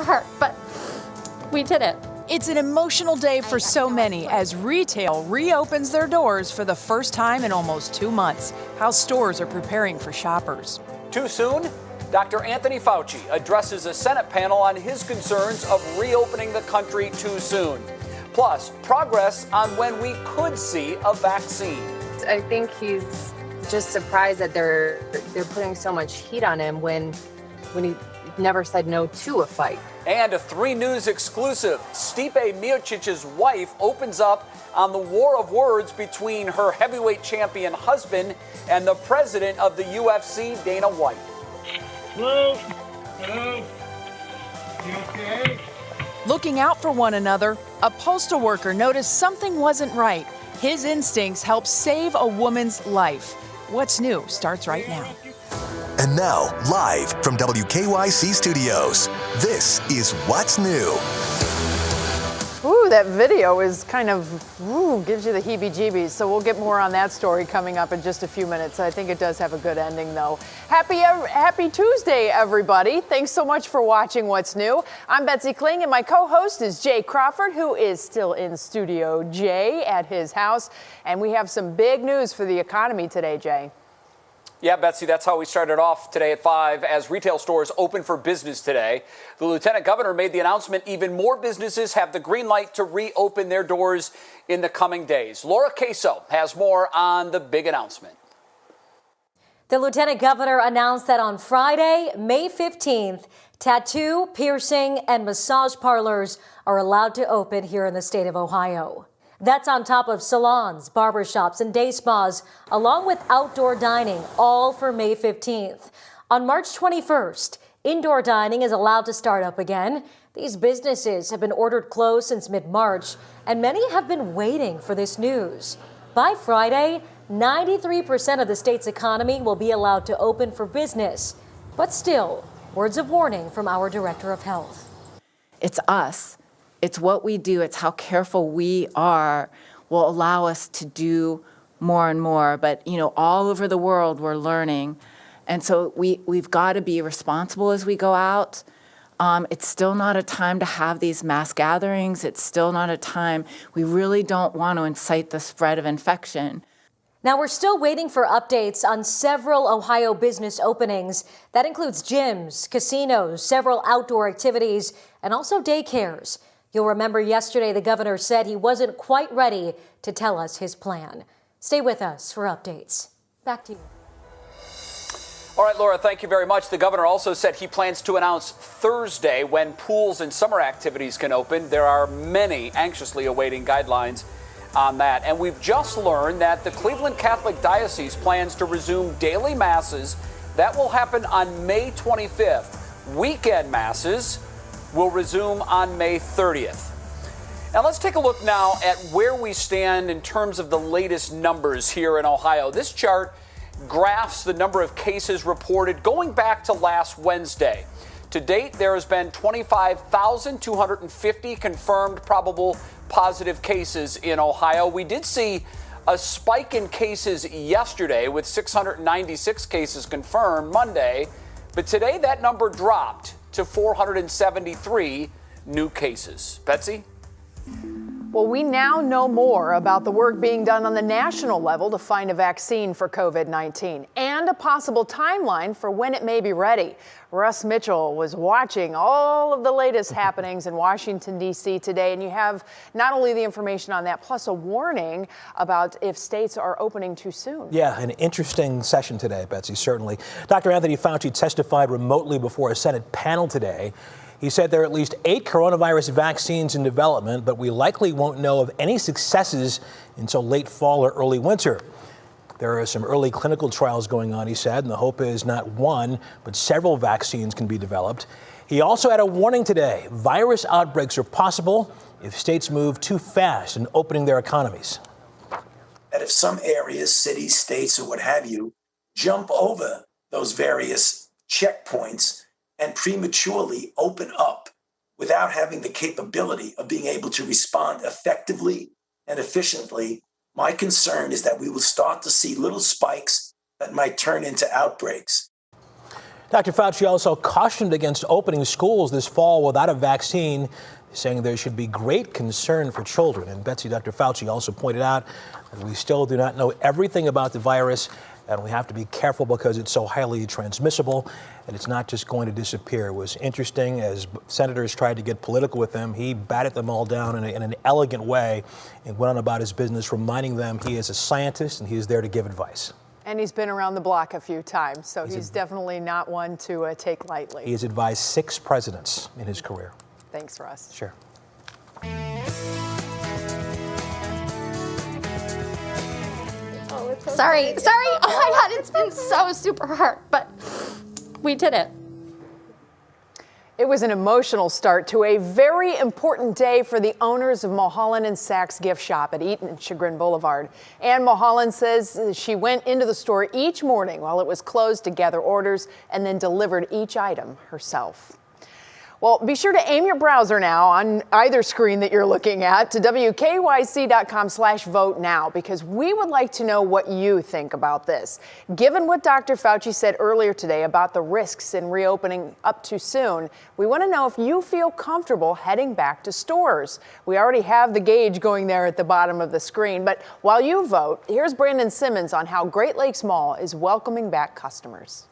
hurt, but we did it. It's an emotional day for so many as retail reopens their doors for the first time in almost 2 months. How stores are preparing for shoppers. Too soon? Dr. Anthony Fauci addresses a Senate panel on his concerns of reopening the country too soon. Plus, progress on when we could see a vaccine. I think he's just surprised that they're putting so much heat on him when he never said no to a fight. And a 3 News exclusive. Stipe Miocic's wife opens up on the war of words between her heavyweight champion husband and the president of the UFC, Dana White. Hello? Hello? You okay? Looking out for one another, a postal worker noticed something wasn't right. His instincts helped save a woman's life. What's New starts right now. And now, live from WKYC Studios, this is What's New. Ooh, that video is kind of, gives you the heebie-jeebies. So we'll get more on that story coming up in just a few minutes. I think it does have a good ending, though. Happy Tuesday, everybody. Thanks so much for watching What's New. I'm Betsy Kling, and my co-host is Jay Crawford, who is still in Studio J at his house. And we have some big news for the economy today, Jay. Yeah, Betsy, that's how we started off today at 5 as retail stores open for business today. The lieutenant governor made the announcement even more businesses have the green light to reopen their doors in the coming days. Laura Queso has more on the big announcement. The lieutenant governor announced that on Friday, May 15th, tattoo, piercing, and massage parlors are allowed to open here in the state of Ohio. That's on top of salons, barbershops, and day spas, along with outdoor dining, all for May 15th. On March 21st, indoor dining is allowed to start up again. These businesses have been ordered closed since mid-March, and many have been waiting for this news. By Friday, 93% of the state's economy will be allowed to open for business. But still, words of warning from our director of health. It's us. It's what we do. It's how careful we are will allow us to do more and more. But, all over the world, we're learning. And so we've got to be responsible as we go out. It's still not a time to have these mass gatherings. It's still not a time. We really don't want to incite the spread of infection. Now, we're still waiting for updates on several Ohio business openings. That includes gyms, casinos, several outdoor activities, and also daycares. You'll remember yesterday the governor said he wasn't quite ready to tell us his plan. Stay with us for updates. Back to you. All right, Laura, thank you very much. The governor also said he plans to announce Thursday when pools and summer activities can open. There are many anxiously awaiting guidelines on that. And we've just learned that the Cleveland Catholic Diocese plans to resume daily masses. That will happen on May 25th. Weekend masses will resume on May 30th. Now let's take a look now at where we stand in terms of the latest numbers here in Ohio. This chart graphs the number of cases reported going back to last Wednesday. To date, there has been 25,250 confirmed probable positive cases in Ohio. We did see a spike in cases yesterday with 696 cases confirmed Monday, but today that number dropped to 473 new cases. Betsy? Well, we now know more about the work being done on the national level to find a vaccine for COVID-19 and a possible timeline for when it may be ready. Russ Mitchell was watching all of the latest happenings in Washington, D.C. today, and you have not only the information on that, plus a warning about if states are opening too soon. Yeah, an interesting session today, Betsy, certainly. Dr. Anthony Fauci testified remotely before a Senate panel today. He said there are at least 8 coronavirus vaccines in development, but we likely won't know of any successes until late fall or early winter. There are some early clinical trials going on, he said, and the hope is not one, but several vaccines can be developed. He also had a warning today. Virus outbreaks are possible if states move too fast in opening their economies. That if some areas, cities, states, or what have you, jump over those various checkpoints and prematurely open up without having the capability of being able to respond effectively and efficiently, my concern is that we will start to see little spikes that might turn into outbreaks. Dr. Fauci also cautioned against opening schools this fall without a vaccine, saying there should be great concern for children. And Betsy, Dr. Fauci also pointed out that we still do not know everything about the virus, and we have to be careful because it's so highly transmissible, and it's not just going to disappear. It was interesting as senators tried to get political with him. He batted them all down in an elegant way and went on about his business, reminding them he is a scientist and he is there to give advice. And he's been around the block a few times, so he's definitely not one to take lightly. He has advised 6 presidents in his career. Thanks, Russ. Sure. Sorry. Oh my God, it's been so super hard, but we did it. It was an emotional start to a very important day for the owners of Mulholland and Saks gift shop at Eaton and Chagrin Boulevard. Ann Mulholland says she went into the store each morning while it was closed to gather orders and then delivered each item herself. Well, be sure to aim your browser now on either screen that you're looking at to WKYC.com/vote now, because we would like to know what you think about this. Given what Dr. Fauci said earlier today about the risks in reopening up too soon, we want to know if you feel comfortable heading back to stores. We already have the gauge going there at the bottom of the screen, but while you vote, here's Brandon Simmons on how Great Lakes Mall is welcoming back customers.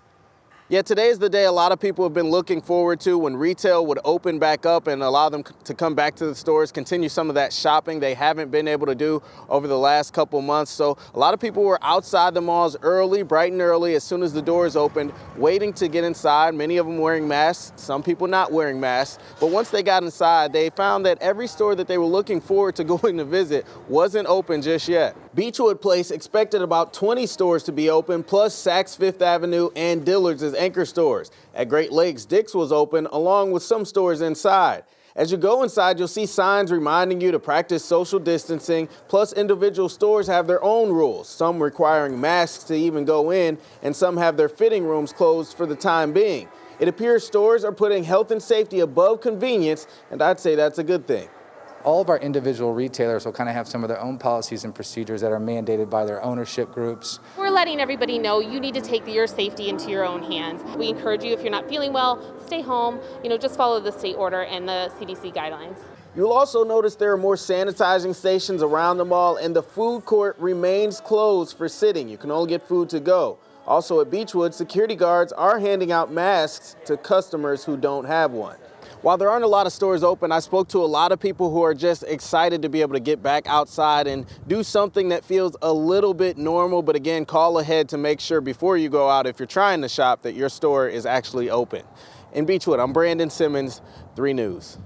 Yeah, today is the day a lot of people have been looking forward to, when retail would open back up and allow them to come back to the stores, continue some of that shopping they haven't been able to do over the last couple months. So a lot of people were outside the malls early, bright and early, as soon as the doors opened, waiting to get inside, many of them wearing masks, some people not wearing masks. But once they got inside, they found that every store that they were looking forward to going to visit wasn't open just yet. Beechwood Place expected about 20 stores to be open, plus Saks Fifth Avenue and Dillard's as anchor stores. At Great Lakes, Dick's was open, along with some stores inside. As you go inside, you'll see signs reminding you to practice social distancing, plus individual stores have their own rules, some requiring masks to even go in, and some have their fitting rooms closed for the time being. It appears stores are putting health and safety above convenience, and I'd say that's a good thing. All of our individual retailers will kind of have some of their own policies and procedures that are mandated by their ownership groups. We're letting everybody know you need to take your safety into your own hands. We encourage you, if you're not feeling well, stay home, just follow the state order and the CDC guidelines. You'll also notice there are more sanitizing stations around the mall, and the food court remains closed for sitting. You can only get food to go. Also at Beechwood, security guards are handing out masks to customers who don't have one. While there aren't a lot of stores open, I spoke to a lot of people who are just excited to be able to get back outside and do something that feels a little bit normal. But again, call ahead to make sure before you go out, if you're trying to shop, that your store is actually open. In Beechwood, I'm Brandon Simmons, 3 News.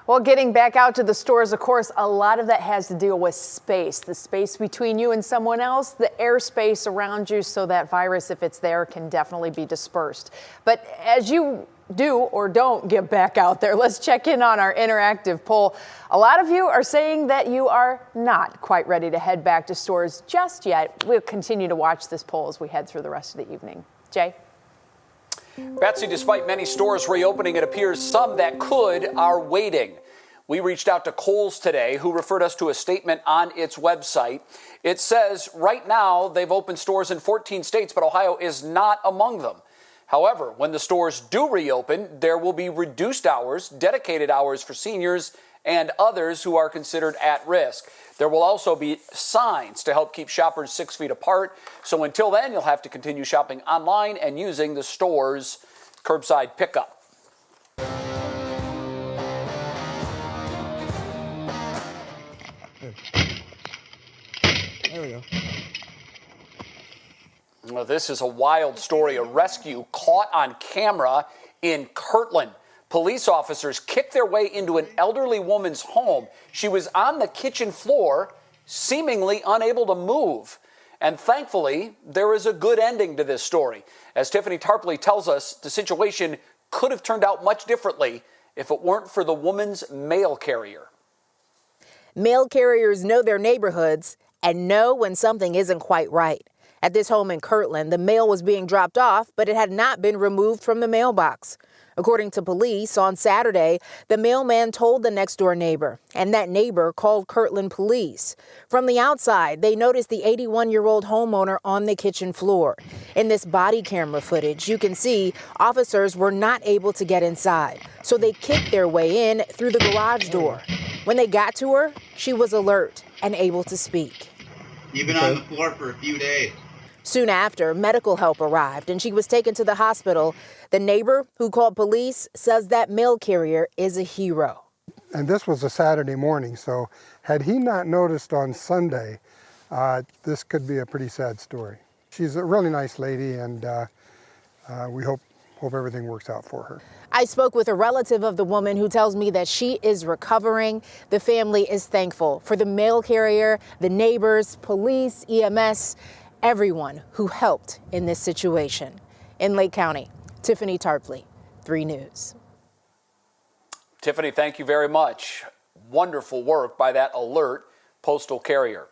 Well, getting back out to the stores, of course, a lot of that has to deal with space, the space between you and someone else, the airspace around you, so that virus, if it's there, can definitely be dispersed. But as you do or don't get back out there, let's check in on our interactive poll. A lot of you are saying that you are not quite ready to head back to stores just yet. We'll continue to watch this poll as we head through the rest of the evening. Jay? Betsy, despite many stores reopening, it appears some that could are waiting. We reached out to Kohl's today, who referred us to a statement on its website. It says right now they've opened stores in 14 states, but Ohio is not among them. However, when the stores do reopen, there will be reduced hours, dedicated hours for seniors and others who are considered at risk. There will also be signs to help keep shoppers 6 feet apart. So until then, you'll have to continue shopping online and using the store's curbside pickup. There we go. Well, this is a wild story. A rescue caught on camera in Kirtland. Police officers kicked their way into an elderly woman's home. She was on the kitchen floor, seemingly unable to move. And thankfully, there is a good ending to this story. As Tiffany Tarpley tells us, the situation could have turned out much differently if it weren't for the woman's mail carrier. Mail carriers know their neighborhoods and know when something isn't quite right. At this home in Kirtland, the mail was being dropped off, but it had not been removed from the mailbox. According to police, on Saturday, the mailman told the next-door neighbor, and that neighbor called Kirtland police. From the outside, they noticed the 81-year-old homeowner on the kitchen floor. In this body camera footage, you can see officers were not able to get inside, so they kicked their way in through the garage door. When they got to her, she was alert and able to speak. You've been on the floor for a few days. Soon after, medical help arrived and she was taken to the hospital. The neighbor who called police says that mail carrier is a hero. And this was a Saturday morning, so had he not noticed on Sunday, this could be a pretty sad story. She's a really nice lady, and we hope everything works out for her. I spoke with a relative of the woman who tells me that she is recovering. The family is thankful for the mail carrier, the neighbors, police, EMS, everyone who helped in this situation. In Lake County, Tiffany Tarpley, 3 News. Tiffany, thank you very much. Wonderful work by that alert postal carrier.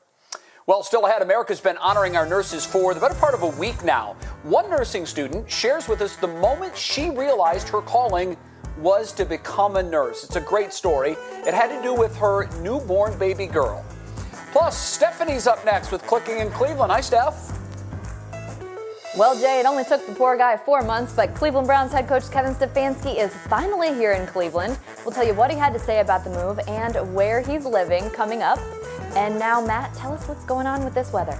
Well, still ahead, America's been honoring our nurses for the better part of a week now. One nursing student shares with us the moment she realized her calling was to become a nurse. It's a great story. It had to do with her newborn baby girl. Plus, Stephanie's up next with Clicking in Cleveland. Hi, Steph. Well, Jay, it only took the poor guy 4 months, but Cleveland Browns head coach Kevin Stefanski is finally here in Cleveland. We'll tell you what he had to say about the move and where he's living coming up. And now, Matt, tell us what's going on with this weather.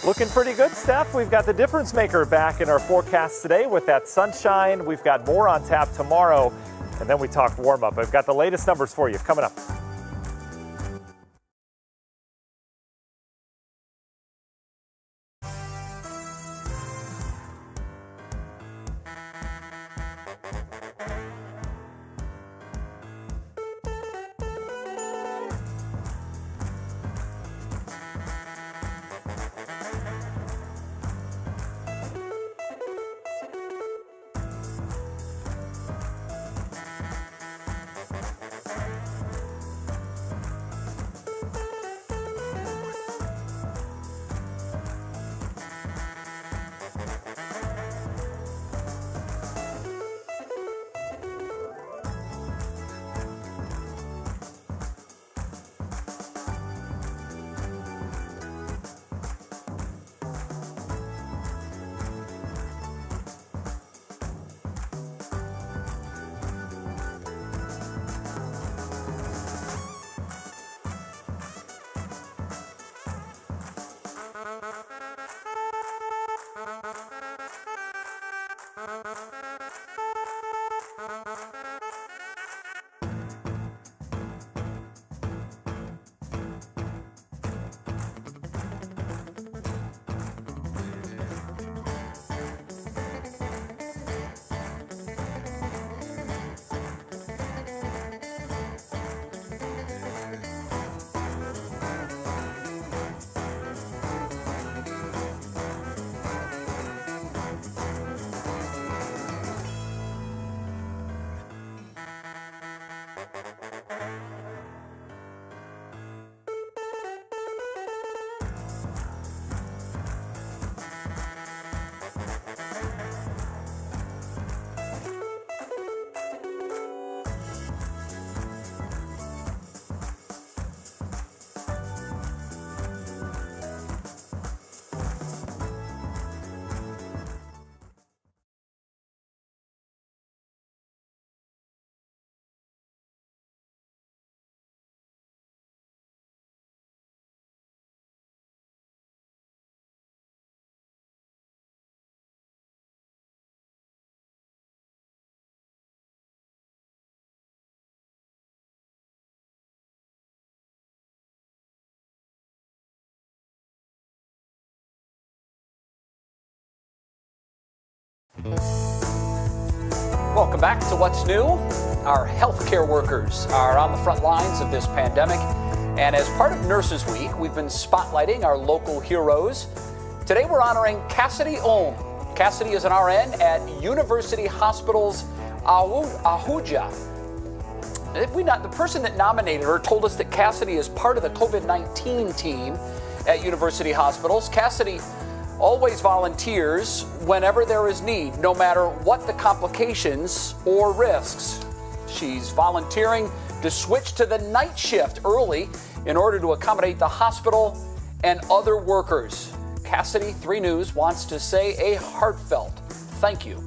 Looking pretty good, Steph. We've got the difference maker back in our forecast today with that sunshine. We've got more on tap tomorrow, and then we talk warm up. I've got the latest numbers for you coming up. Welcome back to What's New. Our healthcare workers are on the front lines of this pandemic. And as part of Nurses Week, we've been spotlighting our local heroes. Today we're honoring Cassidy Ulm. Cassidy is an RN at University Hospital's Ahuja. The person that nominated her told us that Cassidy is part of the COVID-19 team at University Hospitals. Cassidy always volunteers whenever there is need, no matter what the complications or risks. She's volunteering to switch to the night shift early in order to accommodate the hospital and other workers. Cassidy, 3 News, wants to say a heartfelt thank you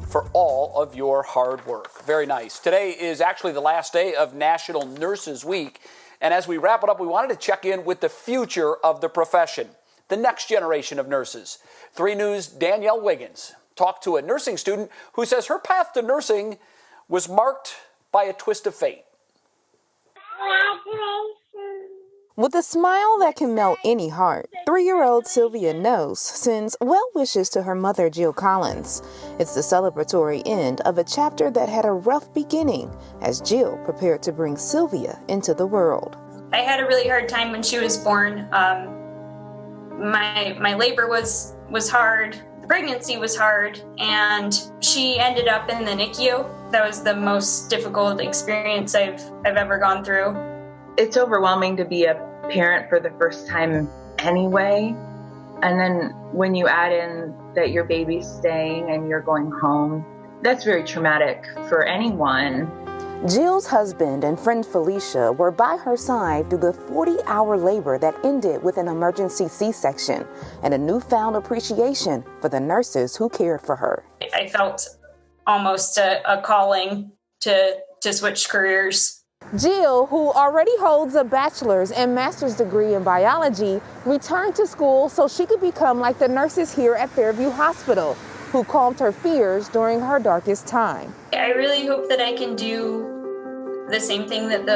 for all of your hard work. Very nice. Today is actually the last day of National Nurses Week. And as we wrap it up, we wanted to check in with the future of the profession, the next generation of nurses. 3 News' Danielle Wiggins talked to a nursing student who says her path to nursing was marked by a twist of fate. With a smile that can melt any heart, 3-year-old Sylvia Nose sends well wishes to her mother, Jill Collins. It's the celebratory end of a chapter that had a rough beginning as Jill prepared to bring Sylvia into the world. I had a really hard time when she was born. My labor was hard, the pregnancy was hard, and she ended up in the NICU. That was the most difficult experience I've ever gone through. It's overwhelming to be a parent for the first time anyway. And then when you add in that your baby's staying and you're going home, that's very traumatic for anyone. Jill's husband and friend Felicia were by her side through the 40-hour labor that ended with an emergency C-section and a newfound appreciation for the nurses who cared for her. I felt almost a calling to switch careers. Jill, who already holds a bachelor's and master's degree in biology, returned to school so she could become like the nurses here at Fairview Hospital, who calmed her fears during her darkest time. I really hope that I can do the same thing that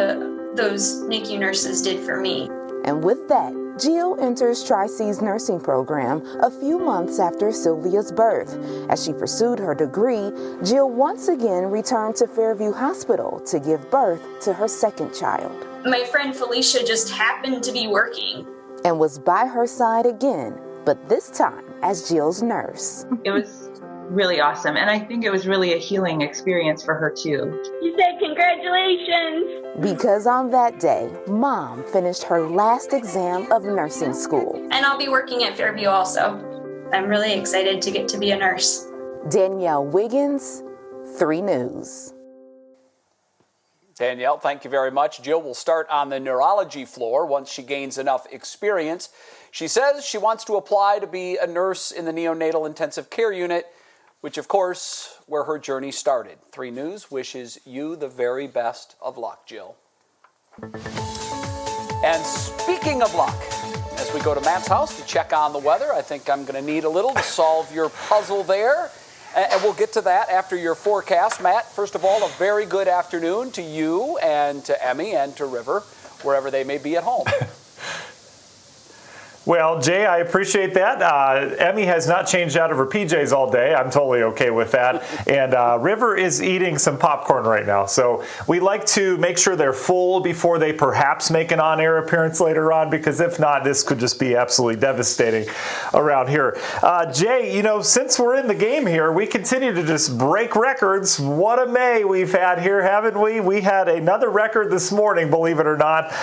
those NICU nurses did for me. And with that, Jill enters Tri-C's nursing program a few months after Sylvia's birth. As she pursued her degree, Jill once again returned to Fairview Hospital to give birth to her second child. My friend Felicia just happened to be working. And was by her side again, but this time as Jill's nurse. It was really awesome, and I think it was really a healing experience for her too. You said congratulations! Because on that day, Mom finished her last exam of nursing school. And I'll be working at Fairview also. I'm really excited to get to be a nurse. Danielle Wiggins, 3 News. Danielle, thank you very much. Jill will start on the neurology floor once she gains enough experience. She says she wants to apply to be a nurse in the neonatal intensive care unit, which, of course, where her journey started. 3 News wishes you the very best of luck, Jill. And speaking of luck, as we go to Matt's house to check on the weather, I think I'm going to need a little to solve your puzzle there. And we'll get to that after your forecast. Matt, first of all, a very good afternoon to you and to Emmy and to River, wherever they may be at home. Well, Jay, I appreciate that. Emmy has not changed out of her PJs all day. I'm totally okay with that. And River is eating some popcorn right now. So we like to make sure they're full before they perhaps make an on-air appearance later on, because if not, this could just be absolutely devastating around here. Jay, you know, since we're in the game here, we continue to just break records. What a May we've had here, haven't we? We had another record this morning, believe it or not.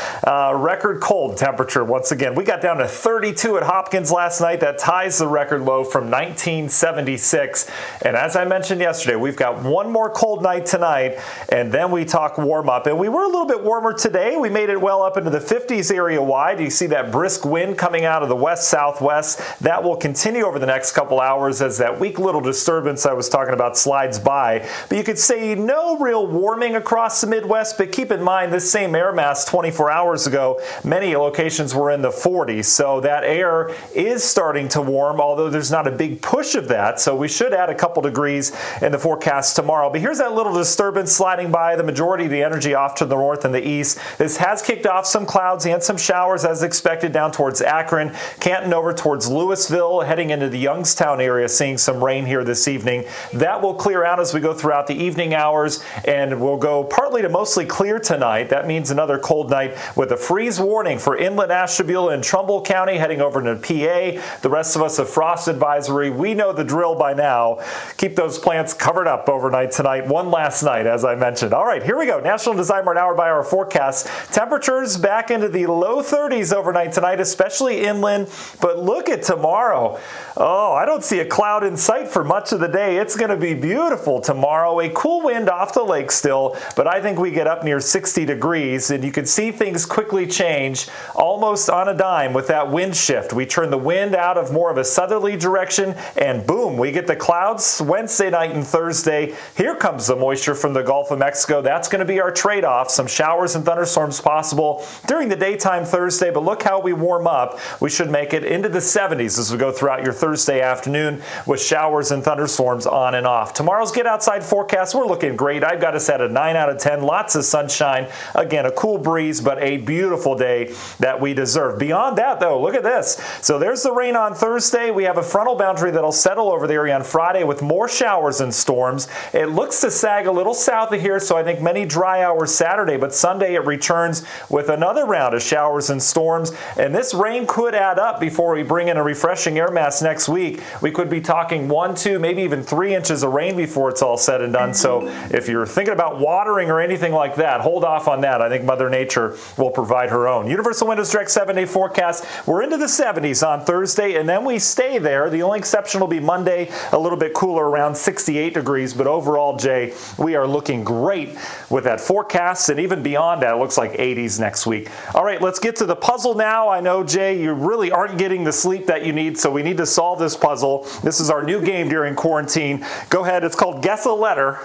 Record cold temperature once again. We got down to 32 at Hopkins last night. That ties the record low from 1976. And as I mentioned yesterday, we've got one more cold night tonight, and then we talk warm up. And we were a little bit warmer today. We made it well up into the 50s area wide. You see that brisk wind coming out of the west-southwest. That will continue over the next couple hours as that weak little disturbance I was talking about slides by. But you could say no real warming across the Midwest, but keep in mind this same air mass 24 hours ago, many locations were in the 40s. So that air is starting to warm, although there's not a big push of that. So we should add a couple degrees in the forecast tomorrow. But here's that little disturbance sliding by, the majority of the energy off to the north and the east. This has kicked off some clouds and some showers as expected down towards Akron, Canton over towards Louisville, heading into the Youngstown area, seeing some rain here this evening. That will clear out as we go throughout the evening hours, and we'll go partly to mostly clear tonight. That means another cold night with a freeze warning for inland Ashtabula and Trumbull County. County, heading over to PA. The rest of us, a frost advisory. We know the drill by now. Keep those plants covered up overnight tonight. One last night, as I mentioned. All right, here we go. National Design Mart hour-by-hour forecast. Temperatures back into the low 30s overnight tonight, especially inland. But look at tomorrow. Oh, I don't see a cloud in sight for much of the day. It's going to be beautiful tomorrow. A cool wind off the lake still, but I think we get up near 60 degrees, and you can see things quickly change almost on a dime with that wind shift. We turn the wind out of more of a southerly direction, and boom, we get the clouds Wednesday night and Thursday. Here comes the moisture from the Gulf of Mexico. That's going to be our trade-off. Some showers and thunderstorms possible during the daytime Thursday, but look how we warm up. We should make it into the 70s as we go throughout your Thursday afternoon with showers and thunderstorms on and off. Tomorrow's Get Outside forecast, we're looking great. I've got us at a 9 out of 10. Lots of sunshine. Again, a cool breeze, but a beautiful day that we deserve. Beyond that, though, look at this. So there's the rain on Thursday. We have a frontal boundary that'll settle over the area on Friday with more showers and storms. It looks to sag a little south of here, so I think many dry hours Saturday, but Sunday it returns with another round of showers and storms. And this rain could add up before we bring in a refreshing air mass next week. We could be talking 1, 2, maybe even 3 inches of rain before it's all said and done. So if you're thinking about watering or anything like that, hold off on that. I think Mother Nature will provide her own. Universal Windows Direct 7-day forecast. We're into the 70s on Thursday, and then we stay there. The only exception will be Monday, a little bit cooler, around 68 degrees. But overall, Jay, we are looking great with that forecast, and even beyond that, it looks like 80s next week. All right, let's get to the puzzle now. I know, Jay, you really aren't getting the sleep that you need, so we need to solve this puzzle. This is our new game during quarantine. Go ahead. It's called Guess a Letter.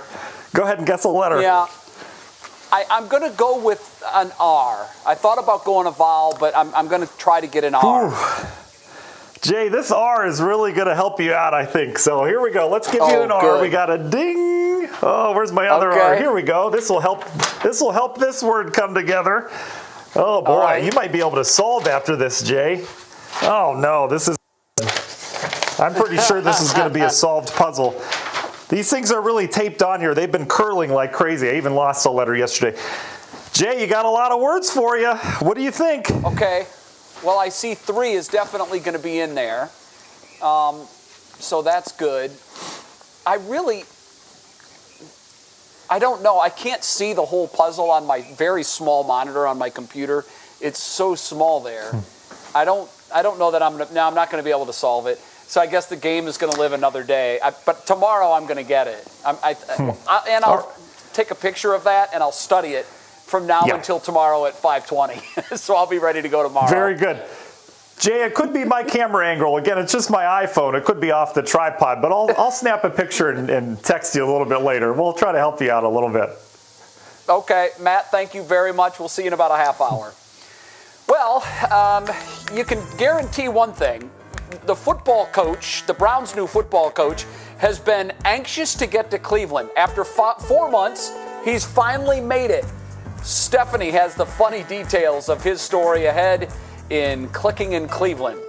Go ahead and guess a letter. Yeah. I'm going to go with an R. I thought about going a vowel, but I'm going to try to get an R. Ooh. Jay, this R is really going to help you out, I think. So here we go. Let's give you an R. Good. We got a ding. Oh, where's my other R? Here we go. This will help this word come together. Oh, boy. Right. You might be able to solve after this, Jay. Oh, no. This is... I'm pretty sure this is going to be a solved puzzle. These things are really taped on here. They've been curling like crazy. I even lost a letter yesterday. Jay, you got a lot of words for you. What do you think? Okay. Well, I see 3 is definitely going to be in there. So that's good. I don't know. I can't see the whole puzzle on my very small monitor on my computer. It's so small there. I don't know that I'm not going to be able to solve it. So I guess the game is going to live another day. But tomorrow I'm going to get it. And I'll take a picture of that and I'll study it from now until tomorrow at 5:20. So I'll be ready to go tomorrow. Very good. Jay, it could be my camera angle. Again, it's just my iPhone. It could be off the tripod, but I'll snap a picture and text you a little bit later. We'll try to help you out a little bit. Okay, Matt, thank you very much. We'll see you in about a half hour. Well, you can guarantee one thing. The football coach, the Browns' new football coach, has been anxious to get to Cleveland. After 4 months, he's finally made it. Stephanie has the funny details of his story ahead in Clicking in Cleveland.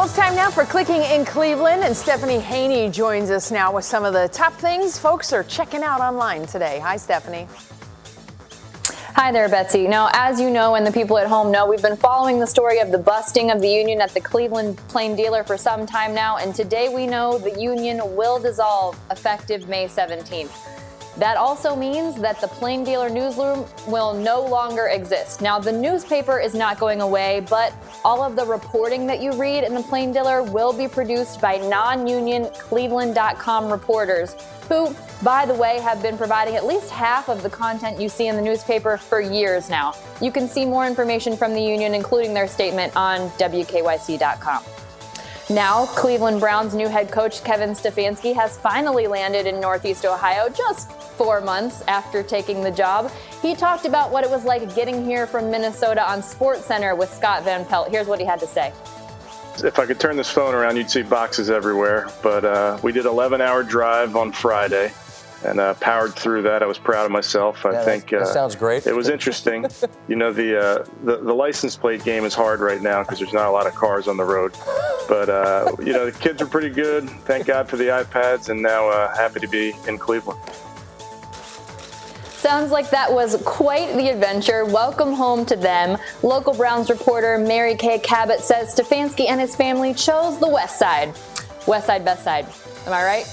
it's time now for Clicking in Cleveland, and Stephanie Haney joins us now with some of the top things folks are checking out online today. Hi, Stephanie. Hi there, Betsy. Now, as you know, and the people at home know, we've been following the story of the busting of the union at the Cleveland Plain Dealer for some time now, and today we know the union will dissolve effective May 17th. That also means that the Plain Dealer newsroom will no longer exist. Now, the newspaper is not going away, but all of the reporting that you read in the Plain Dealer will be produced by non-union Cleveland.com reporters who, by the way, have been providing at least half of the content you see in the newspaper for years now. You can see more information from the union, including their statement, on WKYC.com. Now, Cleveland Browns' new head coach, Kevin Stefanski, has finally landed in Northeast Ohio just 4 months after taking the job. He talked about what it was like getting here from Minnesota on SportsCenter with Scott Van Pelt. Here's what he had to say. If I could turn this phone around, you'd see boxes everywhere. But we did an 11-hour drive on Friday and powered through that. I was proud of myself. I think that sounds great. It was interesting. You know, the license plate game is hard right now because there's not a lot of cars on the road. But, you know, the kids are pretty good. Thank God for the iPads, and now happy to be in Cleveland. Sounds like that was quite the adventure. Welcome home to them. Local Browns reporter Mary Kay Cabot says Stefanski and his family chose the West Side. West Side, best side. Am I right?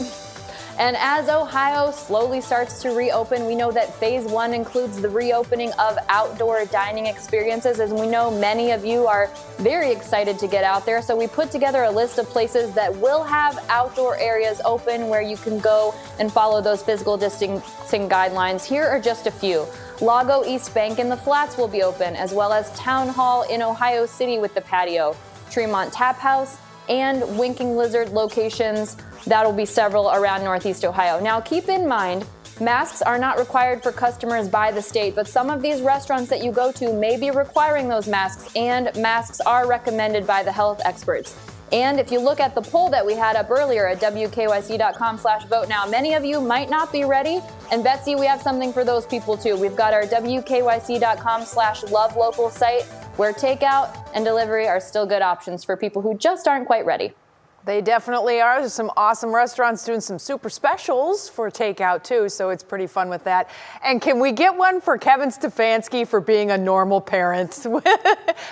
And as Ohio slowly starts to reopen, we know that phase 1 includes the reopening of outdoor dining experiences. As we know, many of you are very excited to get out there. So we put together a list of places that will have outdoor areas open where you can go and follow those physical distancing guidelines. Here are just a few. Lago East Bank in the Flats will be open, as well as Town Hall in Ohio City with the patio, Tremont Tap House, and Winking Lizard locations. That'll be several around Northeast Ohio. Now, keep in mind, masks are not required for customers by the state, but some of these restaurants that you go to may be requiring those masks, and masks are recommended by the health experts. And if you look at the poll that we had up earlier at WKYC.com/vote now, many of you might not be ready. And Betsy, we have something for those people too. We've got our WKYC.com/lovelocal site where takeout and delivery are still good options for people who just aren't quite ready. They definitely are. There's some awesome restaurants doing some super specials for takeout too, so it's pretty fun with that. And can we get one for Kevin Stefanski for being a normal parent?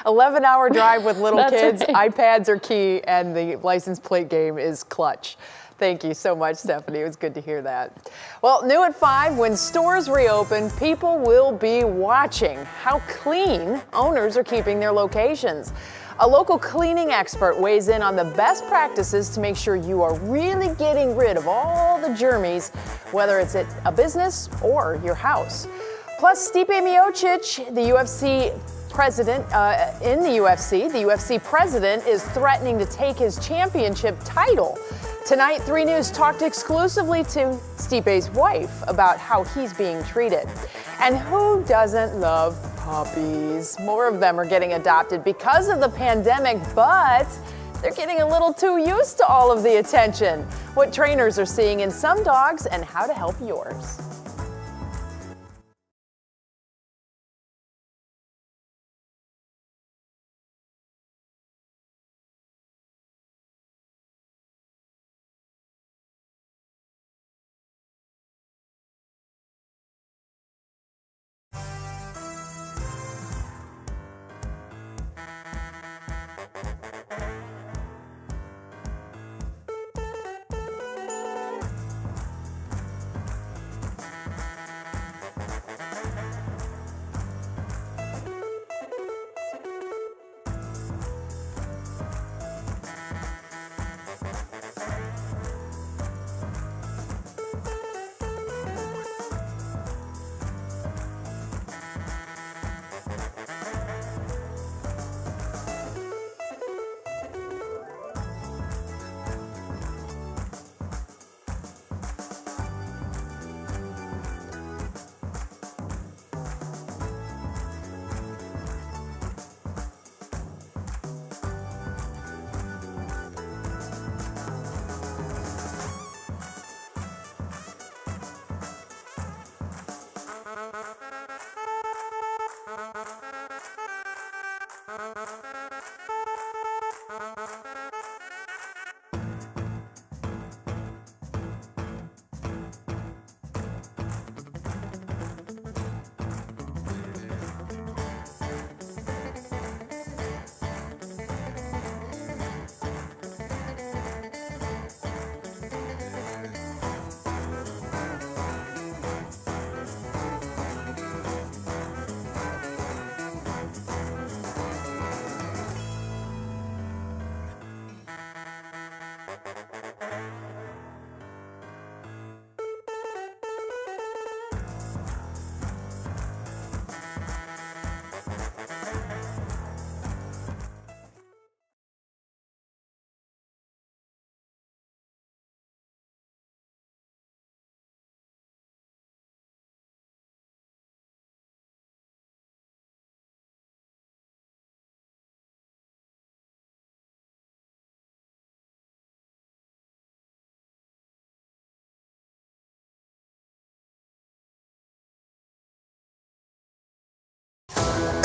11-hour drive with little kids, right. iPads are key, and the license plate game is clutch. Thank you so much, Stephanie. It was good to hear that. Well, new at 5, when stores reopen, people will be watching how clean owners are keeping their locations. A local cleaning expert weighs in on the best practices to make sure you are really getting rid of all the germies, whether it's at a business or your house. Plus, Stipe Miocic, the UFC president the UFC president is threatening to take his championship title. Tonight, 3 News talked exclusively to Stipe's wife about how he's being treated. And who doesn't love puppies? More of them are getting adopted because of the pandemic, but they're getting a little too used to all of the attention. What trainers are seeing in some dogs and how to help yours.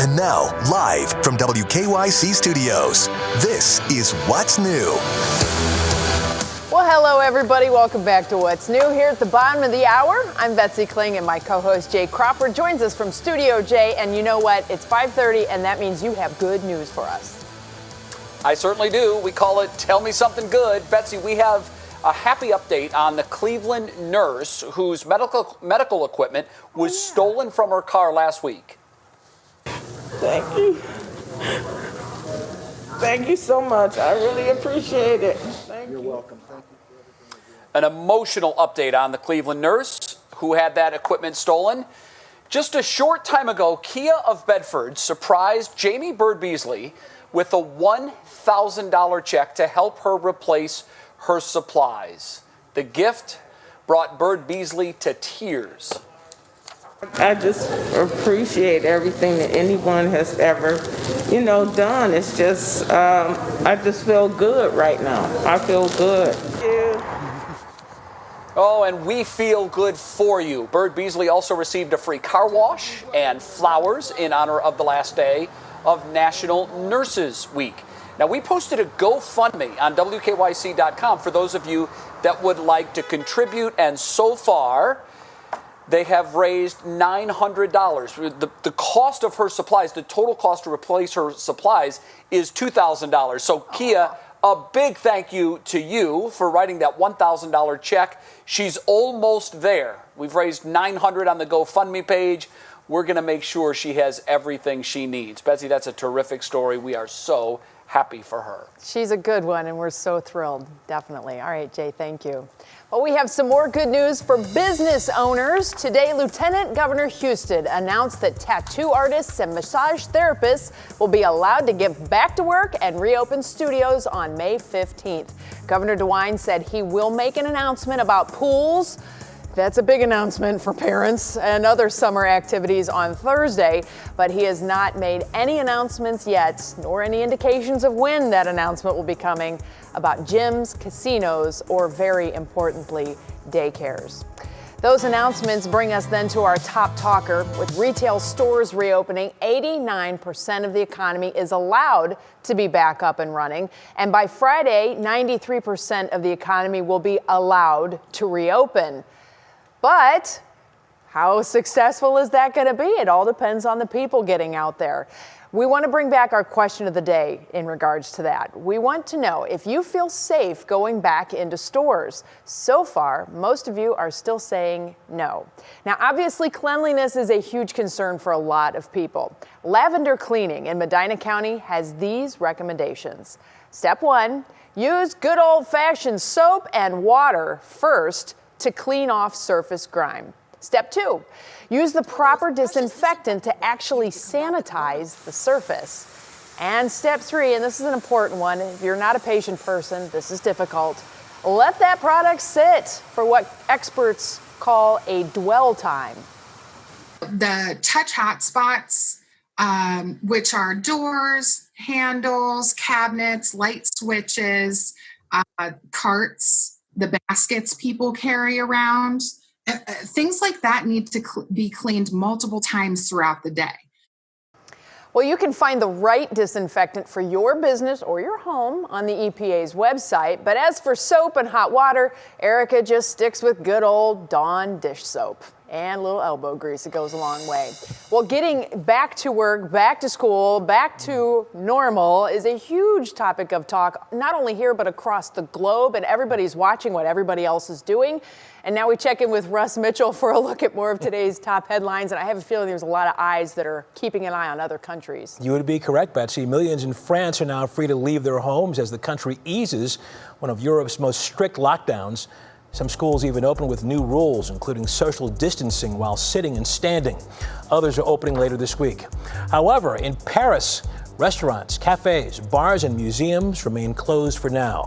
And now, live from WKYC Studios, this is What's New. Well, hello, everybody. Welcome back to What's New here at the bottom of the hour. I'm Betsy Kling, and my co-host Jay Crawford joins us from Studio J. And you know what? It's 5:30, and that means you have good news for us. I certainly do. We call it Tell Me Something Good. Betsy, we have a happy update on the Cleveland nurse whose medical equipment was stolen from her car last week. Thank you. Thank you so much. I really appreciate it. You're welcome. Thank you. An emotional update on the Cleveland nurse who had that equipment stolen. Just a short time ago, Kia of Bedford surprised Jamie Bird Beasley with a $1,000 check to help her replace her supplies. The gift brought Bird Beasley to tears. I just appreciate everything that anyone has ever, done. It's just, I just feel good right now. I feel good. Oh, and we feel good for you. Bird Beasley also received a free car wash and flowers in honor of the last day of National Nurses Week. Now, we posted a GoFundMe on WKYC.com for those of you that would like to contribute, and so far, they have raised $900. The cost of her supplies, the total cost to replace her supplies is $2,000. So, Kia, a big thank you to you for writing that $1,000 check. She's almost there. We've raised $900 on the GoFundMe page. We're going to make sure she has everything she needs. Betsy, that's a terrific story. We are so happy for her. She's a good one, and we're so thrilled. Definitely. All right, Jay, thank you. Well, we have some more good news for business owners. Today, Lieutenant Governor Houston announced that tattoo artists and massage therapists will be allowed to get back to work and reopen studios on May 15th. Governor DeWine said he will make an announcement about pools. That's a big announcement for parents and other summer activities on Thursday, but he has not made any announcements yet, nor any indications of when that announcement will be coming about gyms, casinos, or very importantly, daycares. Those announcements bring us then to our top talker. With retail stores reopening, 89% of the economy is allowed to be back up and running. And by Friday, 93% of the economy will be allowed to reopen. But how successful is that going to be? It all depends on the people getting out there. We want to bring back our question of the day in regards to that. We want to know if you feel safe going back into stores. So far, most of you are still saying no. Now, obviously, cleanliness is a huge concern for a lot of people. Lavender Cleaning in Medina County has these recommendations. Step 1, use good old-fashioned soap and water first to clean off surface grime. Step 2, use the proper disinfectant to actually sanitize the surface. And step 3, and this is an important one, if you're not a patient person, this is difficult, let that product sit for what experts call a dwell time. The touch hotspots, which are doors, handles, cabinets, light switches, carts, the baskets people carry around, things like that need to be cleaned multiple times throughout the day. Well, you can find the right disinfectant for your business or your home on the EPA's website. But as for soap and hot water, Erica just sticks with good old Dawn dish soap. And a little elbow grease, it goes a long way. Well, getting back to work, back to school, back to normal is a huge topic of talk, not only here, but across the globe. And everybody's watching what everybody else is doing. And now we check in with Russ Mitchell for a look at more of today's top headlines. And I have a feeling there's a lot of eyes that are keeping an eye on other countries. You would be correct, Betsy. Millions in France are now free to leave their homes as the country eases one of Europe's most strict lockdowns. Some schools even open with new rules, including social distancing while sitting and standing. Others are opening later this week. However, in Paris, restaurants, cafes, bars, and museums remain closed for now.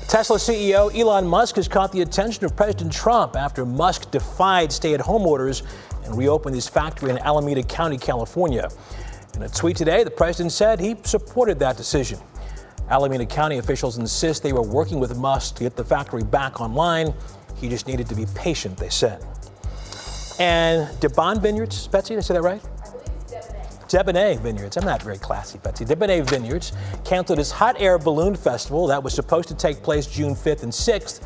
Tesla CEO Elon Musk has caught the attention of President Trump after Musk defied stay-at-home orders and reopened his factory in Alameda County, California. In a tweet today, the president said he supported that decision. Alameda County officials insist they were working with Musk to get the factory back online. He just needed to be patient, they said. And Debon Vineyards, Betsy, did I say that right? Debonnaire Vineyards. I'm not very classy, Betsy. Debonnaire Vineyards canceled its Hot Air Balloon Festival that was supposed to take place June 5th and 6th.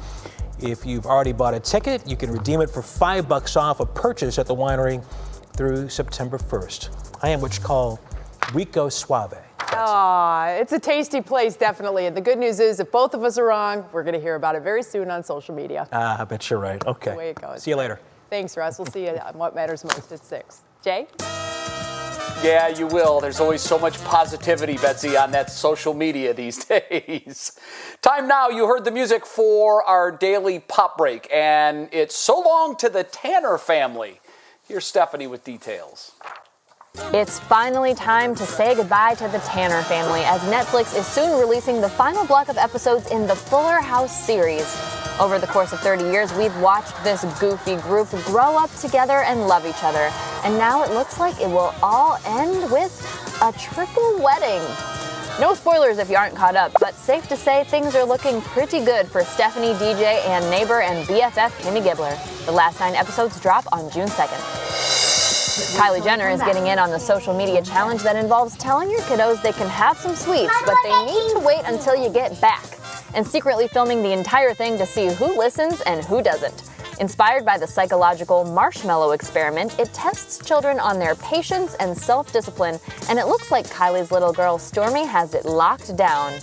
If you've already bought a ticket, you can redeem it for $5 off a purchase at the winery through September 1st. I am what you call Rico Suave. It's a tasty place, definitely. And the good news is, if both of us are wrong, we're going to hear about it very soon on social media. I bet you're right. Okay. The way it goes. See you later. Thanks, Russ. We'll see you on What Matters Most at 6. Jay? Yeah, you will. There's always so much positivity, Betsy, on that social media these days. Time now. You heard the music for our daily pop break, and it's so long to the Tanner family. Here's Stephanie with details. It's finally time to say goodbye to the Tanner family, as Netflix is soon releasing the final block of episodes in the Fuller House series. Over the course of 30 years, we've watched this goofy group grow up together and love each other. And now it looks like it will all end with a triple wedding. No spoilers if you aren't caught up, but safe to say things are looking pretty good for Stephanie, DJ, and neighbor and BFF Kimmy Gibbler. The last 9 episodes drop on June 2nd. Kylie Jenner is getting in on the social media challenge that involves telling your kiddos they can have some sweets, but they need to wait until you get back, and secretly filming the entire thing to see who listens and who doesn't. Inspired by the psychological marshmallow experiment, it tests children on their patience and self-discipline, and it looks like Kylie's little girl Stormy has it locked down.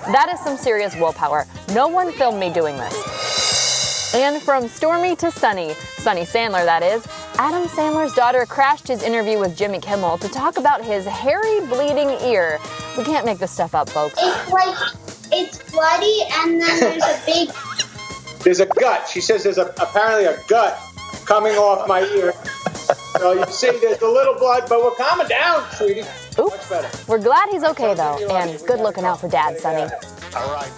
That is some serious willpower. No one filmed me doing this. And from Stormy to Sunny Sandler that is, Adam Sandler's daughter crashed his interview with Jimmy Kimmel to talk about his hairy, bleeding ear. We can't make this stuff up, folks. It's bloody, and then there's a big... There's a gut. She says there's apparently a gut coming off my ear. So you see there's a little blood, but we're calming down, sweetie. Oops. Much better. We're glad he's okay, though, and good looking out for Dad, Sonny. All right.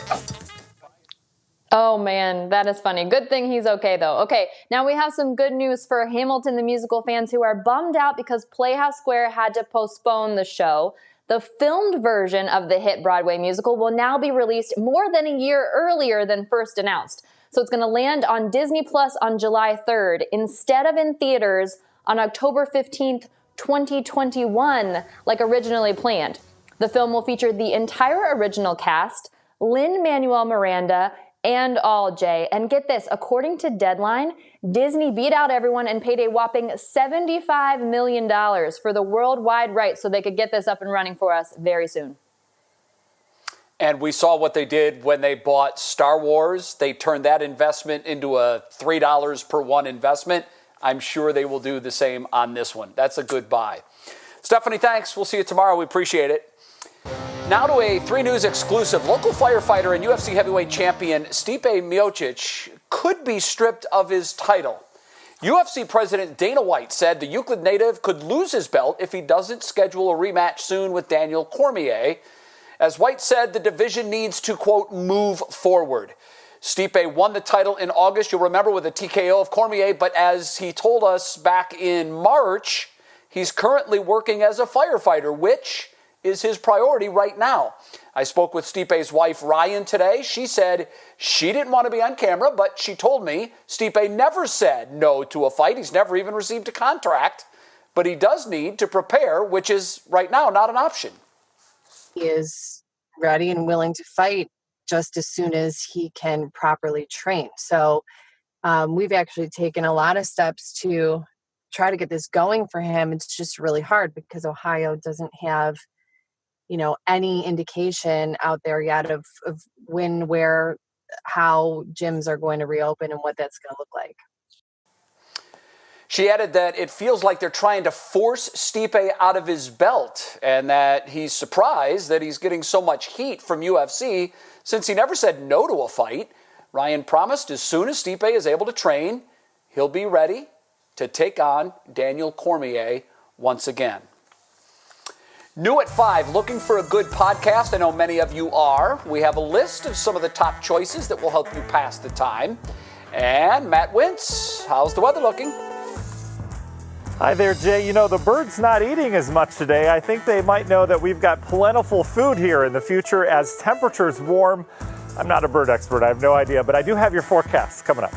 Oh man, that is funny. Good thing he's okay though. Okay, now we have some good news for Hamilton the Musical fans who are bummed out because Playhouse Square had to postpone the show. The filmed version of the hit Broadway musical will now be released more than a year earlier than first announced. So it's going to land on Disney Plus on July 3rd instead of in theaters on October 15th, 2021, like originally planned. The film will feature the entire original cast, Lin-Manuel Miranda, and all, Jay. And get this, according to Deadline, Disney beat out everyone and paid a whopping $75 million for the worldwide rights so they could get this up and running for us very soon. And we saw what they did when they bought Star Wars. They turned that investment into a $3 per one investment. I'm sure they will do the same on this one. That's a good buy. Stephanie, thanks. We'll see you tomorrow. We appreciate it. Now to a 3 News exclusive. Local firefighter and UFC heavyweight champion Stipe Miocic could be stripped of his title. UFC President Dana White said the Euclid native could lose his belt if he doesn't schedule a rematch soon with Daniel Cormier. As White said, the division needs to, quote, move forward. Stipe won the title in August, you'll remember, with a TKO of Cormier, but as he told us back in March, he's currently working as a firefighter, which is his priority right now. I spoke with Stipe's wife, Ryan, today. She said she didn't want to be on camera, but she told me Stipe never said no to a fight. He's never even received a contract, but he does need to prepare, which is right now not an option. He is ready and willing to fight just as soon as he can properly train. So we've actually taken a lot of steps to try to get this going for him. It's just really hard because Ohio doesn't have, any indication out there yet of when, where, how gyms are going to reopen and what that's going to look like. She added that it feels like they're trying to force Stipe out of his belt and that he's surprised that he's getting so much heat from UFC since he never said no to a fight. Ryan promised as soon as Stipe is able to train, he'll be ready to take on Daniel Cormier once again. New at 5, looking for a good podcast? I know many of you are. We have a list of some of the top choices that will help you pass the time. And Matt Wintz, how's the weather looking? Hi there, Jay. You know, the birds not eating as much today. I think they might know that we've got plentiful food here in the future as temperatures warm. I'm not a bird expert. I have no idea, but I do have your forecasts coming up.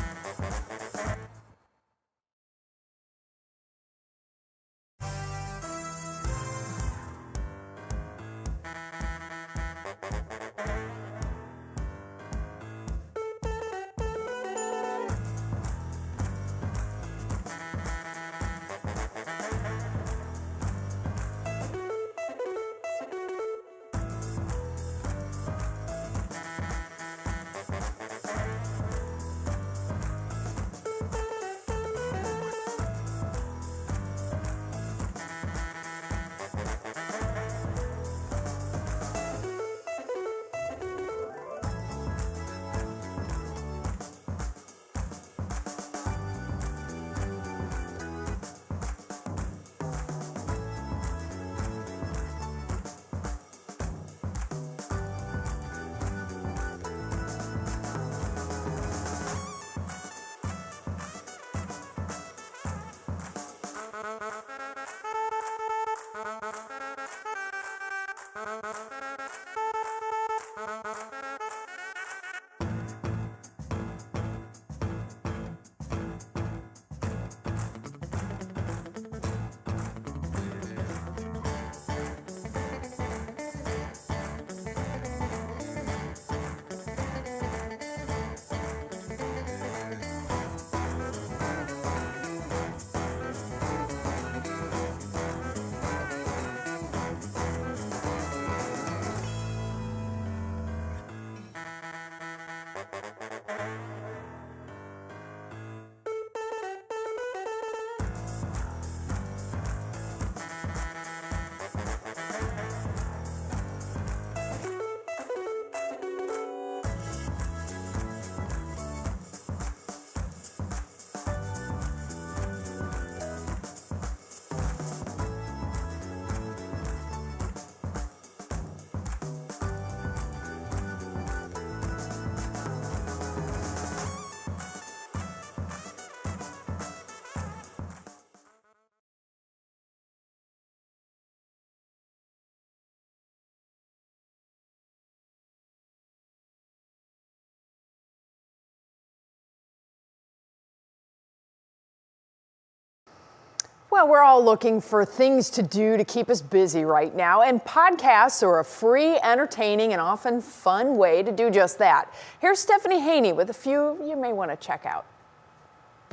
Well, we're all looking for things to do to keep us busy right now, and podcasts are a free, entertaining, and often fun way to do just that. Here's Stephanie Haney with a few you may want to check out.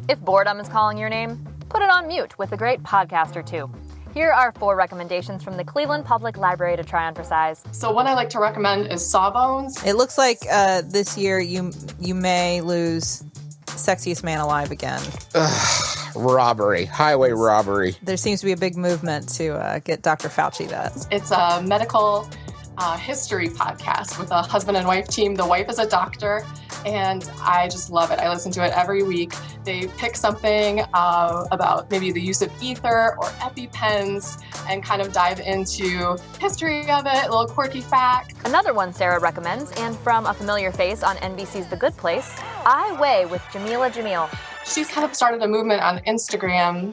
If boredom is calling your name, put it on mute with a great podcast or two. Here are 4 recommendations from the Cleveland Public Library to try on for size. So one I like to recommend is Sawbones. It looks like this year you may lose Sexiest Man Alive again. Robbery, highway robbery. There seems to be a big movement to get Dr. Fauci that. It's a medical history podcast with a husband and wife team. The wife is a doctor, and I just love it. I listen to it every week. They pick something about maybe the use of ether or EpiPens and kind of dive into history of it, a little quirky fact. Another one Sarah recommends, and from a familiar face on NBC's The Good Place, I Weigh with Jamila Jamil. She's kind of started a movement on Instagram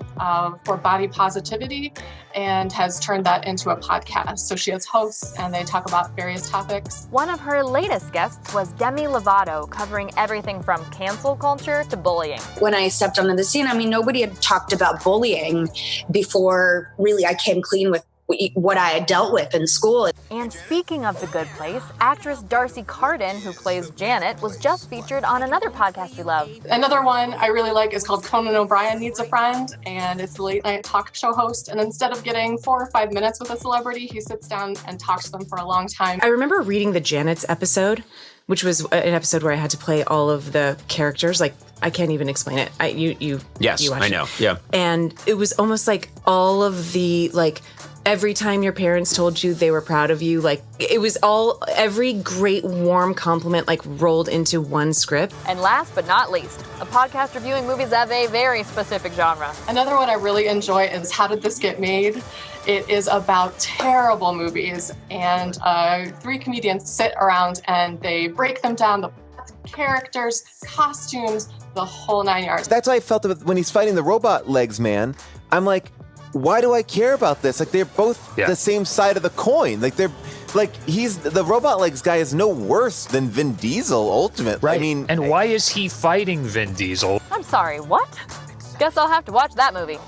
for body positivity and has turned that into a podcast. So she has hosts and they talk about various topics. One of her latest guests was Demi Lovato, covering everything from cancel culture to bullying. When I stepped onto the scene, I mean, nobody had talked about bullying before really I came clean with what I had dealt with in school. And speaking of The Good Place, actress Darcy Carden, who plays Janet, was just featured on another podcast we love. Another one I really like is called Conan O'Brien Needs a Friend, and it's the late night talk show host. And instead of getting 4 or 5 minutes with a celebrity, he sits down and talks to them for a long time. I remember reading the Janet's episode, which was an episode where I had to play all of the characters. Like, I can't even explain it. Yes, you I know. Yeah. And it was almost like all of the, like, every time your parents told you they were proud of you, like, it was all, every great warm compliment, like, rolled into one script. And last but not least, a podcast reviewing movies of a very specific genre. Another one I really enjoy is How Did This Get Made? It is about terrible movies, and 3 comedians sit around and they break them down, the characters, costumes, the whole 9 yards. That's how I felt when he's fighting the robot legs man. I'm like, why do I care about this? Like, they're both the same side of the coin. Like, the robot legs guy is no worse than Vin Diesel ultimately. Right. I mean, and why is he fighting Vin Diesel? I'm sorry, what? Guess I'll have to watch that movie.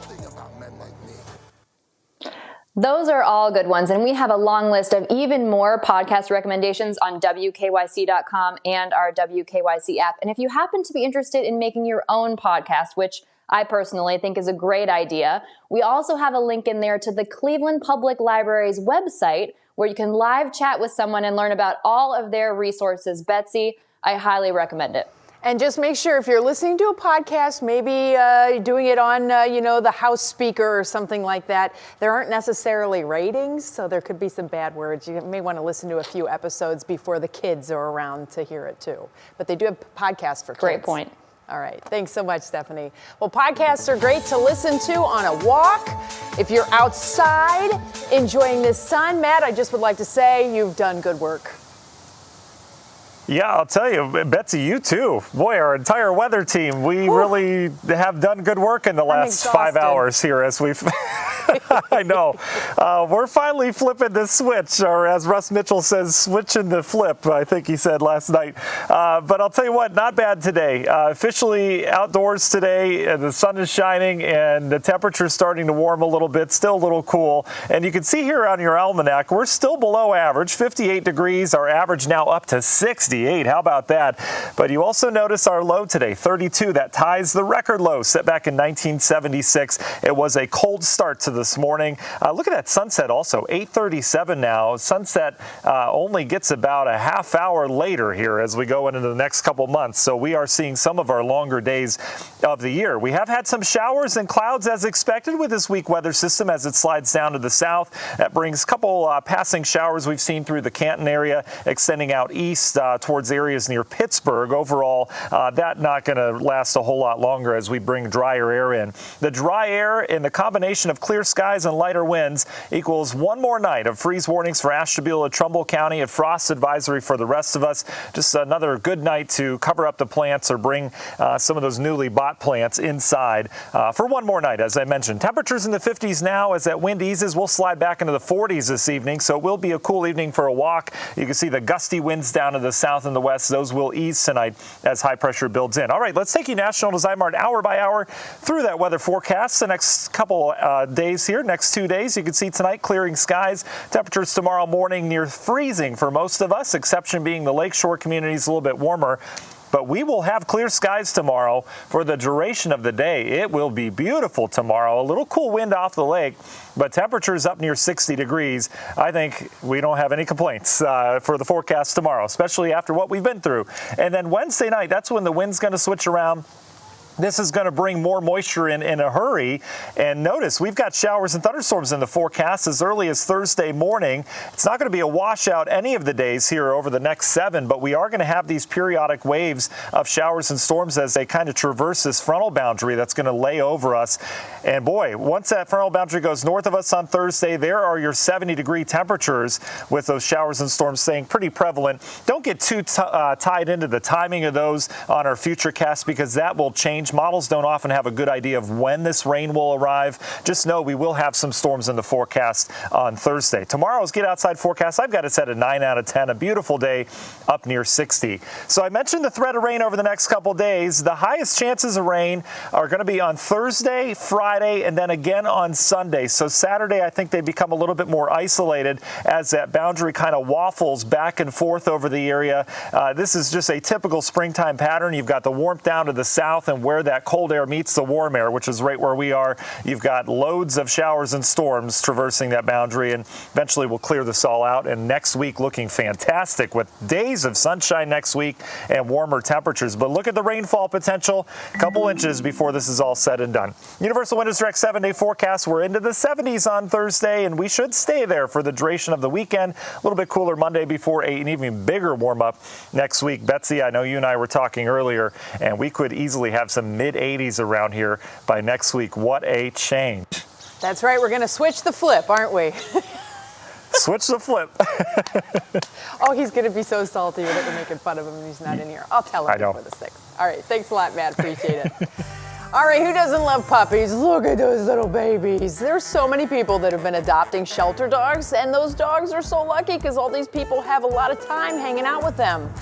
Those are all good ones, and we have a long list of even more podcast recommendations on WKYC.com and our WKYC app. And if you happen to be interested in making your own podcast, which I personally think is a great idea, we also have a link in there to the Cleveland Public Library's website where you can live chat with someone and learn about all of their resources. Betsy, I highly recommend it. And just make sure if you're listening to a podcast, maybe doing it on, the house speaker or something like that, there aren't necessarily ratings, so there could be some bad words. You may want to listen to a few episodes before the kids are around to hear it too. But they do have podcasts for kids. Great point. All right. Thanks so much, Stephanie. Well, podcasts are great to listen to on a walk. If you're outside enjoying this sun, Matt, I just would like to say you've done good work. Yeah, I'll tell you, Betsy, you too. Boy, our entire weather team, we really have done good work in the last 5 hours here as we've... I know. We're finally flipping the switch, or as Russ Mitchell says, switching the flip, I think he said last night. But I'll tell you what, not bad today. Officially outdoors today, the sun is shining and the temperature's starting to warm a little bit, still a little cool. And you can see here on your almanac, we're still below average, 58 degrees, our average now up to 60. How about that? But you also notice our low today, 32. That ties the record low set back in 1976. It was a cold start to this morning. Look at that sunset also, 8:37 now. Sunset only gets about a half hour later here as we go into the next couple months. So we are seeing some of our longer days of the year. We have had some showers and clouds as expected with this weak weather system as it slides down to the south. That brings a couple passing showers we've seen through the Canton area, extending out east towards areas near Pittsburgh. Overall, that not going to last a whole lot longer as we bring drier air in. The dry air and the combination of clear skies and lighter winds equals one more night of freeze warnings for Ashtabula, Trumbull County, and frost advisory for the rest of us. Just another good night to cover up the plants or bring some of those newly bought plants inside for one more night, as I mentioned. Temperatures in the 50s now. As that wind eases, we'll slide back into the 40s this evening, so it will be a cool evening for a walk. You can see the gusty winds down to the south and the west. Those will ease tonight as high pressure builds in. All right, let's take you national to Zymart hour by hour through that weather forecast. The next couple days here, next 2 days, you can see tonight clearing skies. Temperatures tomorrow morning near freezing for most of us, exception being the lakeshore communities a little bit warmer. But we will have clear skies tomorrow for the duration of the day. It will be beautiful tomorrow. A little cool wind off the lake, but temperatures up near 60 degrees. I think we don't have any complaints for the forecast tomorrow, especially after what we've been through. And then Wednesday night, that's when the wind's going to switch around. This is going to bring more moisture in a hurry. And notice we've got showers and thunderstorms in the forecast as early as Thursday morning. It's not going to be a washout any of the days here over the next 7, but we are going to have these periodic waves of showers and storms as they kind of traverse this frontal boundary that's going to lay over us. And boy, once that frontal boundary goes north of us on Thursday, there are your 70-degree temperatures with those showers and storms staying pretty prevalent. Don't get too tied into the timing of those on our future cast because that will change. Models don't often have a good idea of when this rain will arrive. Just know we will have some storms in the forecast on Thursday. Tomorrow's Get Outside forecast, I've got it set at 9 out of 10. A beautiful day up near 60. So I mentioned the threat of rain over the next couple days. The highest chances of rain are going to be on Thursday, Friday, and then again on Sunday. So Saturday, I think they become a little bit more isolated as that boundary kind of waffles back and forth over the area. This is just a typical springtime pattern. You've got the warmth down to the south and where that cold air meets the warm air, which is right where we are. You've got loads of showers and storms traversing that boundary, and eventually we'll clear this all out. And next week looking fantastic with days of sunshine next week and warmer temperatures. But look at the rainfall potential, a couple inches before this is all said and done. Universal Windows Direct 7-day forecast. We're into the 70s on Thursday, and we should stay there for the duration of the weekend. A little bit cooler Monday before an even bigger warm up next week. Betsy, I know you and I were talking earlier, and we could easily have some mid-80s around here by next week. What a change. That's right. We're going to switch the flip, aren't we? Switch the flip. Oh, he's going to be so salty that we're making fun of him and he's not in here. I'll tell him before the 6th. All right, thanks a lot, Matt. Appreciate it. All right, who doesn't love puppies? Look at those little babies. There's so many people that have been adopting shelter dogs, and those dogs are so lucky because all these people have a lot of time hanging out with them.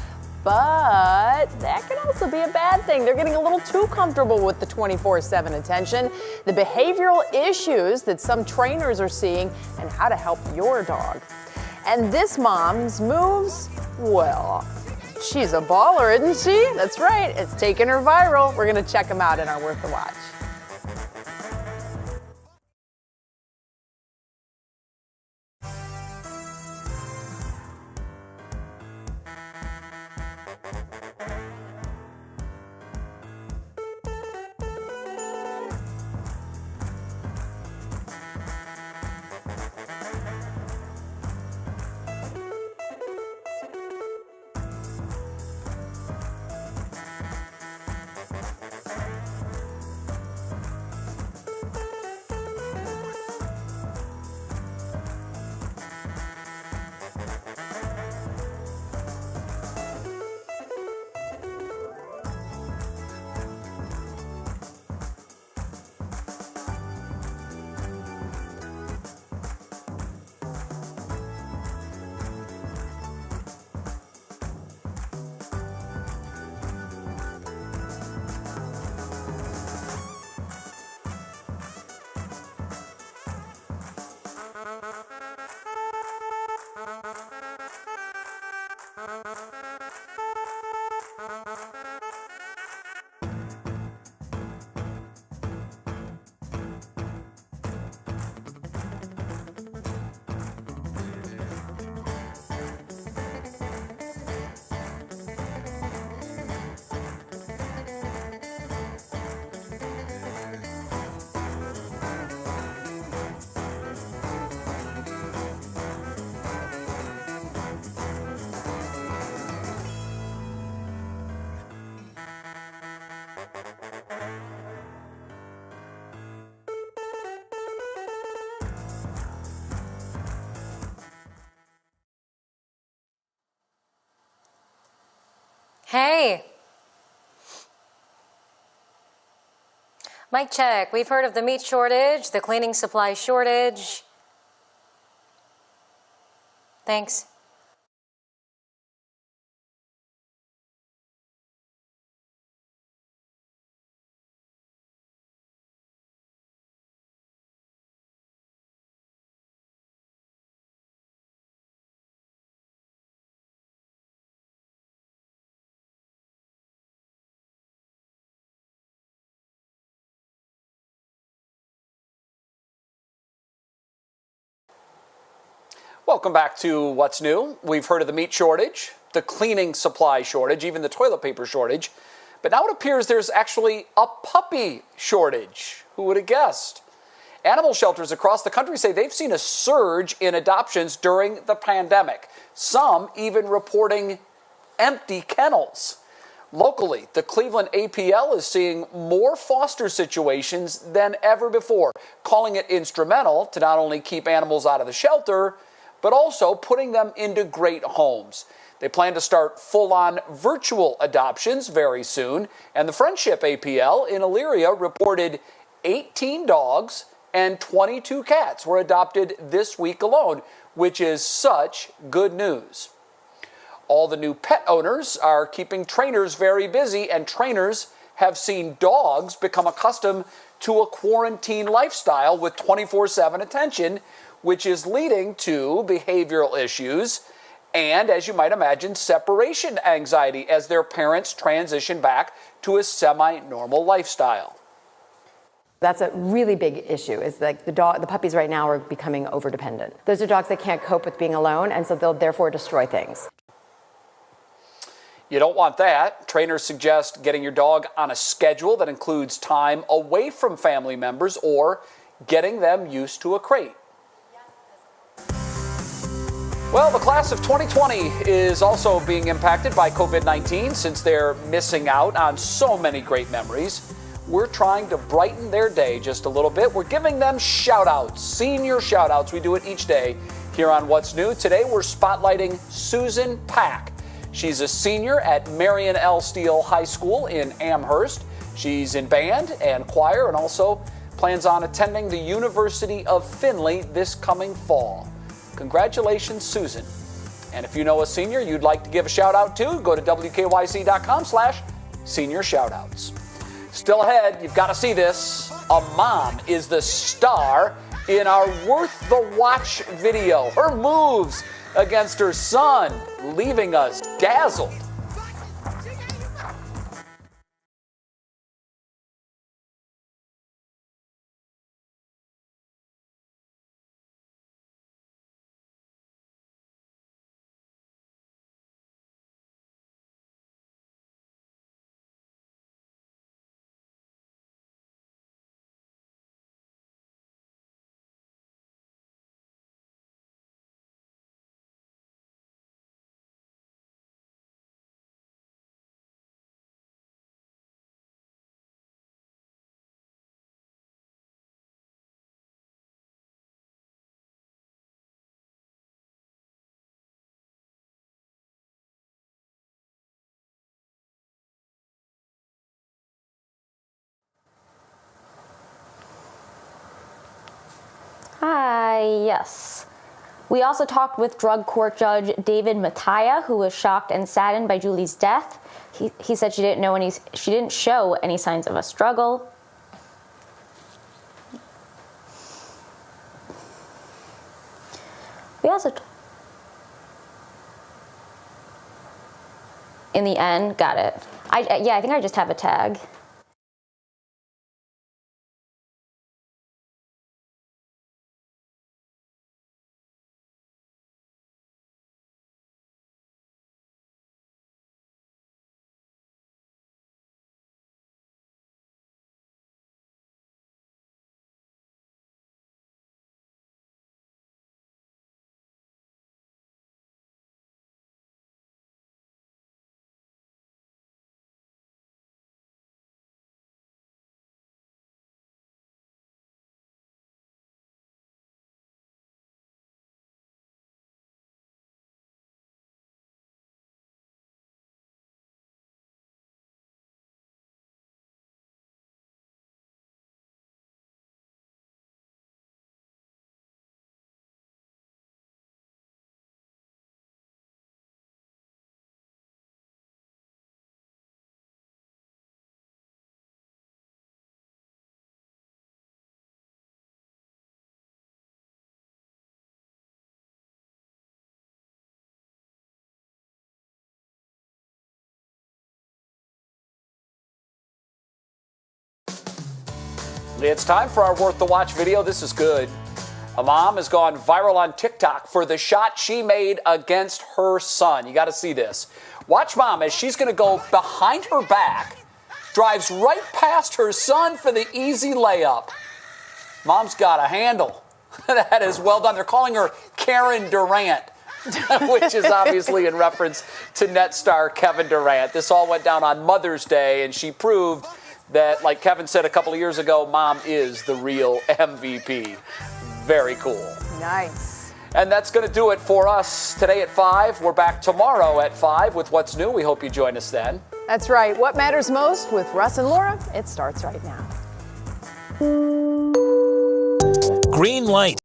But that can also be a bad thing. They're getting a little too comfortable with the 24/7 attention, the behavioral issues that some trainers are seeing, and how to help your dog. And this mom's moves, well, she's a baller, isn't she? That's right, it's taking her viral. We're gonna check them out in our Worth the Watch. Hey. Mic check. We've heard of the meat shortage, the cleaning supply shortage. Thanks. Welcome back to What's New. We've heard of the meat shortage, the cleaning supply shortage, even the toilet paper shortage. But now it appears there's actually a puppy shortage. Who would have guessed? Animal shelters across the country say they've seen a surge in adoptions during the pandemic. Some even reporting empty kennels. Locally, the Cleveland APL is seeing more foster situations than ever before, calling it instrumental to not only keep animals out of the shelter, but also putting them into great homes. They plan to start full-on virtual adoptions very soon, and the Friendship APL in Elyria reported 18 dogs and 22 cats were adopted this week alone, which is such good news. All the new pet owners are keeping trainers very busy, and trainers have seen dogs become accustomed to a quarantine lifestyle with 24/7 attention, which is leading to behavioral issues and, as you might imagine, separation anxiety as their parents transition back to a semi-normal lifestyle. That's a really big issue, is like the puppies right now are becoming overdependent. Those are dogs that can't cope with being alone, and so they'll therefore destroy things. You don't want that. Trainers suggest getting your dog on a schedule that includes time away from family members or getting them used to a crate. Well, the class of 2020 is also being impacted by COVID-19 since they're missing out on so many great memories. We're trying to brighten their day just a little bit. We're giving them shout-outs, senior shout-outs. We do it each day here on What's New. Today, we're spotlighting Susan Pack. She's a senior at Marion L. Steele High School in Amherst. She's in band and choir and also plans on attending the University of Findlay this coming fall. Congratulations, Susan. And if you know a senior you'd like to give a shout out to, go to WKYC.com/senior shoutouts. Still ahead, you've got to see this. A mom is the star in our Worth the Watch video. Her moves against her son, leaving us dazzled. Hi, yes. We also talked with drug court judge David Mattia, who was shocked and saddened by Julie's death. He said she didn't show any signs of a struggle. We also, in the end, got it. I think I just have a tag. It's time for our Worth the Watch video. This is good. A mom has gone viral on TikTok for the shot she made against her son. You got to see this. Watch mom as she's going to go behind her back, drives right past her son for the easy layup. Mom's got a handle. That is well done. They're calling her Karen Durant, which is obviously in reference to net star Kevin Durant. This all went down on Mother's Day, and she proved that, like Kevin said a couple of years ago, mom is the real MVP. Very cool. Nice. And that's going to do it for us today at 5. We're back tomorrow at 5 with What's New. We hope you join us then. That's right. What matters most with Russ and Laura? It starts right now. Green light.